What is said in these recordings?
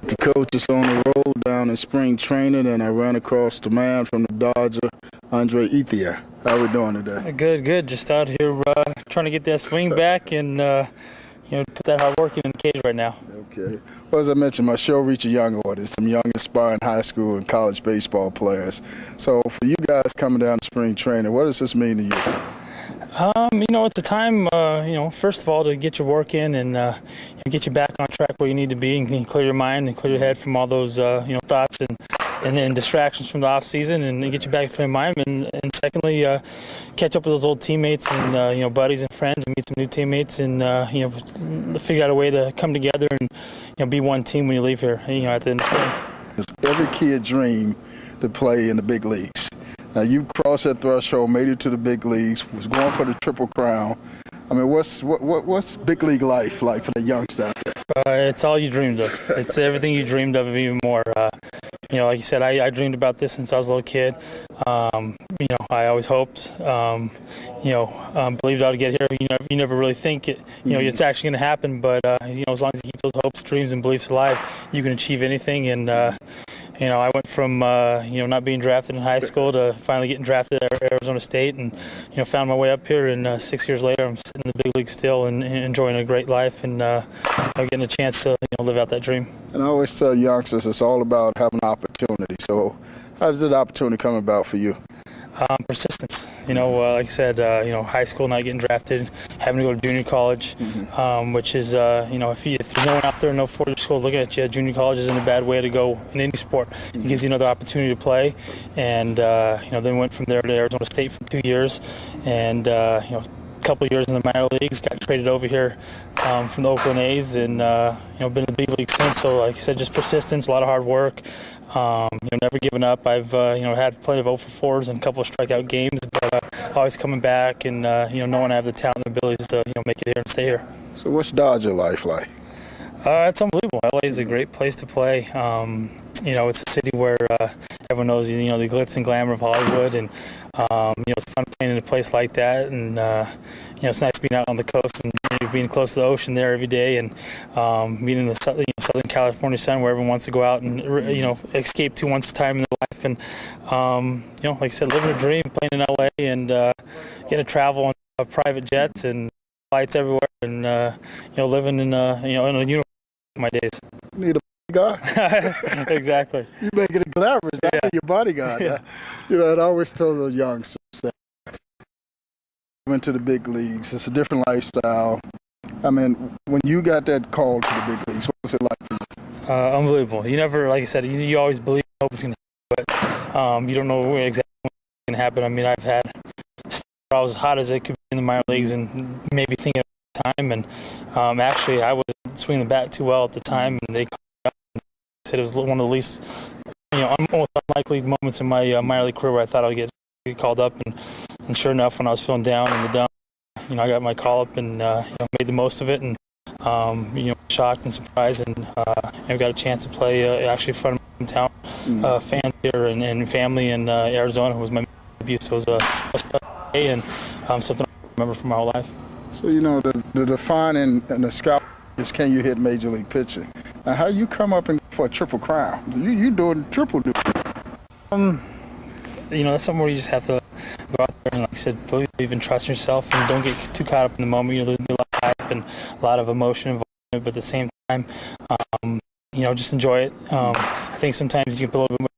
The coach is on the road down in spring training, and I ran across the man from the Dodger, Andre Etheir. How we doing today? Good, good. Just out here trying to get that swing back and put that hard work in the cage right now. Okay. Well, as I mentioned, my show reaches a young audience, some young aspiring high school and college baseball players. So for you guys coming down to spring training, what does this mean to you? It's a time, first of all, to get your work in and get you back on track where you need to be and clear your mind and clear your head from all those, thoughts and then distractions from the off season and get you back in frame of mind. And secondly, catch up with those old teammates and, buddies and friends and meet some new teammates and, figure out a way to come together and, be one team when you leave here, at the end of spring. It's every kid dream to play in the big leagues. Now, you crossed that threshold, made it to the big leagues, was going for the Triple Crown. I mean, what's big league life like for the youngster out there? It's all you dreamed of. It's everything you dreamed of and even more. Like you said, I dreamed about this since I was a little kid. I always hoped, believed I would get here. You never really think it, it's actually going to happen. But, as long as you keep those hopes, dreams, and beliefs alive, you can achieve anything. And, I went from, not being drafted in high school to finally getting drafted at Arizona State and, found my way up here. And 6 years later, I'm sitting in the big league still and enjoying a great life and getting a chance to, live out that dream. And I always tell youngsters it's all about having opportunity. So how does that opportunity come about for you? Persistence. Like I said, high school, not getting drafted, having to go to junior college, which is, if there's no one out there, no four-year schools looking at you, junior college isn't a bad way to go in any sport. It gives you another opportunity to play, and, then went from there to Arizona State for 2 years, and, a couple of years in the minor leagues, got traded over here from the Oakland A's, and been in the big league since. So, like I said, just persistence, a lot of hard work. Never giving up. I've had plenty of 0 for 4s and a couple of strikeout games, but always coming back and knowing I have the talent and abilities to make it here and stay here. So, what's Dodger life like? It's unbelievable. LA is a great place to play. It's a city where everyone knows, the glitz and glamour of Hollywood, and it's fun playing in a place like that. And it's nice being out on the coast and being close to the ocean there every day, and being in the Southern California sun, where everyone wants to go out and escape to once a time in their life. And like I said, living a dream, playing in LA, and getting to travel on private jets and flights everywhere, and living in a uniform my days. Need a bodyguard. Exactly. You making it glamorous. I need your bodyguard. Yeah. I always tell those youngsters that went to the big leagues. It's a different lifestyle. I mean, when you got that call to the big leagues, what was it like for you? Unbelievable. You never, like I said, you always believe hope it's going to happen, but you don't know exactly what's going to happen. I mean, I've had I was as hot as it could be in the minor leagues and maybe thinking at the time. And actually, I wasn't swinging the bat too well at the time, and they called me up and said it was one of the least, most unlikely moments in my minor league career where I thought I would get called up. And sure enough, when I was feeling down in the dump, I got my call up and made the most of it, and shocked and surprised, and I got a chance to play actually in front of my hometown fans here and family in Arizona, who was my debut. So it was a special day and something I remember from my whole life. So the defining and the scout is, can you hit major league pitching? Now, how you come up for a triple crown? You doing triple duty? That's something where you just have to go out there and, like I said, believe and trust yourself, and don't get too caught up in the moment. There's gonna be a lot of hype and a lot of emotion involved in it, but at the same time, just enjoy it. I think sometimes you can put a little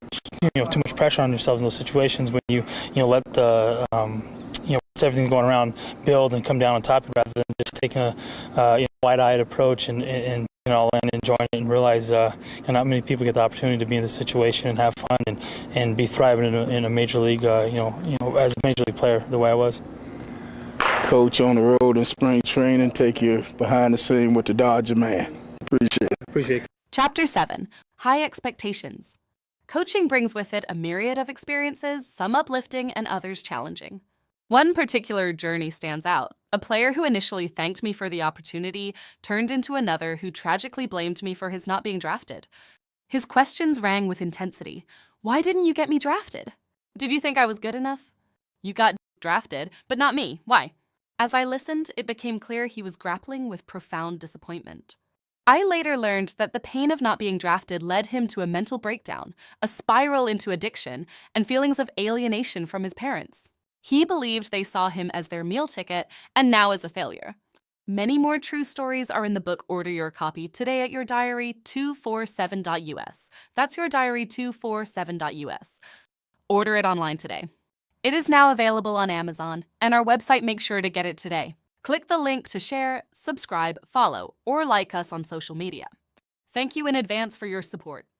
bit too much pressure on yourselves in those situations when you let the everything going around build and come down on top of it, rather than just taking a wide-eyed approach and all in and enjoying it, and realize not many people get the opportunity to be in this situation and have fun and be thriving in a major league, as a major league player the way I was. Coach on the road in spring training, take you behind the scene with the Dodger man. Appreciate it. Chapter 7, High Expectations. Coaching brings with it a myriad of experiences, some uplifting and others challenging. One particular journey stands out. A player who initially thanked me for the opportunity turned into another who tragically blamed me for his not being drafted. His questions rang with intensity. Why didn't you get me drafted? Did you think I was good enough? You got drafted, but not me. Why? As I listened, it became clear he was grappling with profound disappointment. I later learned that the pain of not being drafted led him to a mental breakdown, a spiral into addiction, and feelings of alienation from his parents. He believed they saw him as their meal ticket and now as a failure. Many more true stories are in the book. Order your copy today at yourdiary247.us. That's yourdiary247.us. Order it online today. It is now available on Amazon, and our website makes sure to get it today. Click the link to share, subscribe, follow, or like us on social media. Thank you in advance for your support.